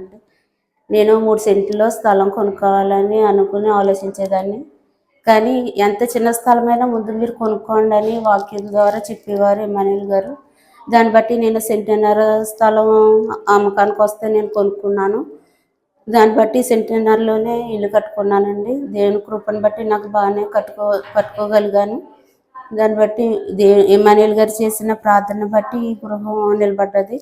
అనుకున్నానండి. నేను 3 సెంట్లో స్థలం కొనుక్కోవాలని అనుకుని ఆలోచించేదాన్ని. కానీ ఎంత చిన్న స్థలమైనా ముందు మీరు కొనుక్కోండి అని వాక్యం ద్వారా చెప్పేవారు ఇమ్మానుయేల్ గారు. దాన్ని బట్టి నేను సెంటున్నర స్థలం అమ్మకానికి వస్తే నేను కొనుక్కున్నాను. దాన్ని బట్టి సెంటున్నరలోనే ఇల్లు కట్టుకున్నానండి. దేవుని కృపను బట్టి నాకు బాగానే కట్టుకోగలిగాను. దాన్ని బట్టి ఇమ్మానుయేల్ గారు చేసిన ప్రార్థన బట్టి ఈ గృహం నిలబడ్డది.